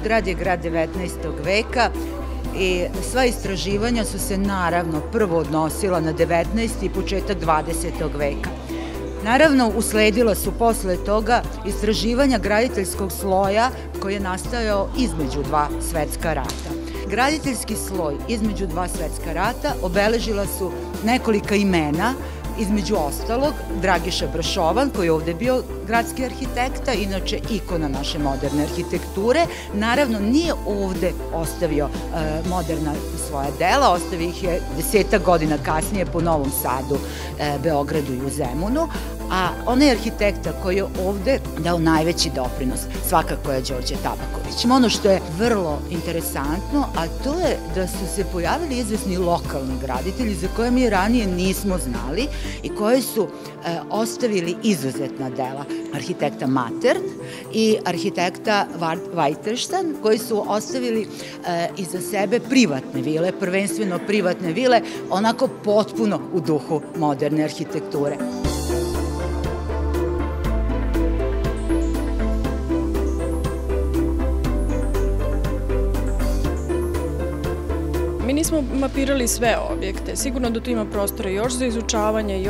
grad je grad 19. veka i sva istraživanja su se naravno prvo odnosila na 19. i početak 20. veka. Naravno, usledila su posle toga istraživanja graditeljskog sloja koji je nastajao između dva svetska rata. Graditeljski sloj između dva svetska rata obeležila su nekolika imena, između ostalog Dragiša Bršovan, koji je ovde bio gradski arhitekta, inače ikona naše moderne arhitekture. Naravno, nije ovde ostavio moderna svoja dela, ostavio ih je 10 godina kasnije po Novom Sadu, Beogradu i u Zemunu, a onaj arhitekta koji je ovde dao najveći doprinos svakako je Đorđe Tabaković. Ono što je vrlo interesantno, a to je da su se pojavili izvesni lokalni graditelji za koje mi ranije nismo znali i koji su ostavili izuzetna dela arhitekta Matern i arhitekta Vajterštan, koji su ostavili iza sebe privatne vile, prvenstveno privatne vile, onako potpuno u duhu moderne arhitekture. Mi nismo mapirali sve objekte, sigurno da tu ima prostora još za izučavanje,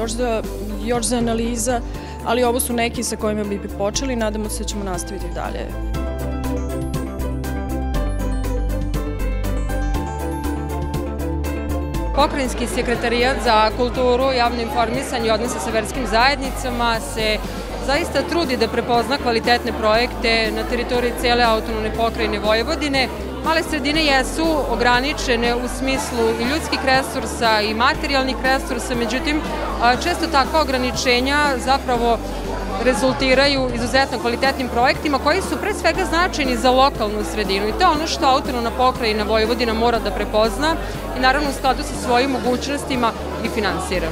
još za analiza, ali ovo su neki sa kojima bi počeli i nadamo se da ćemo nastaviti dalje. Pokrajinski sekretarijat za kulturu, javno informisanje i odnose sa verskim zajednicama se zaista trudi da prepozna kvalitetne projekte na teritoriji cele autonomne pokrajine Vojvodine. Male sredine jesu ograničene u smislu i ljudskih resursa i materijalnih resursa, međutim, često takva ograničenja zapravo rezultiraju izuzetno kvalitetnim projektima koji su pre svega značajni za lokalnu sredinu i to je ono što autonomna pokrajina Vojvodina mora da prepozna i naravno u skladu sa svojim mogućnostima i finansira.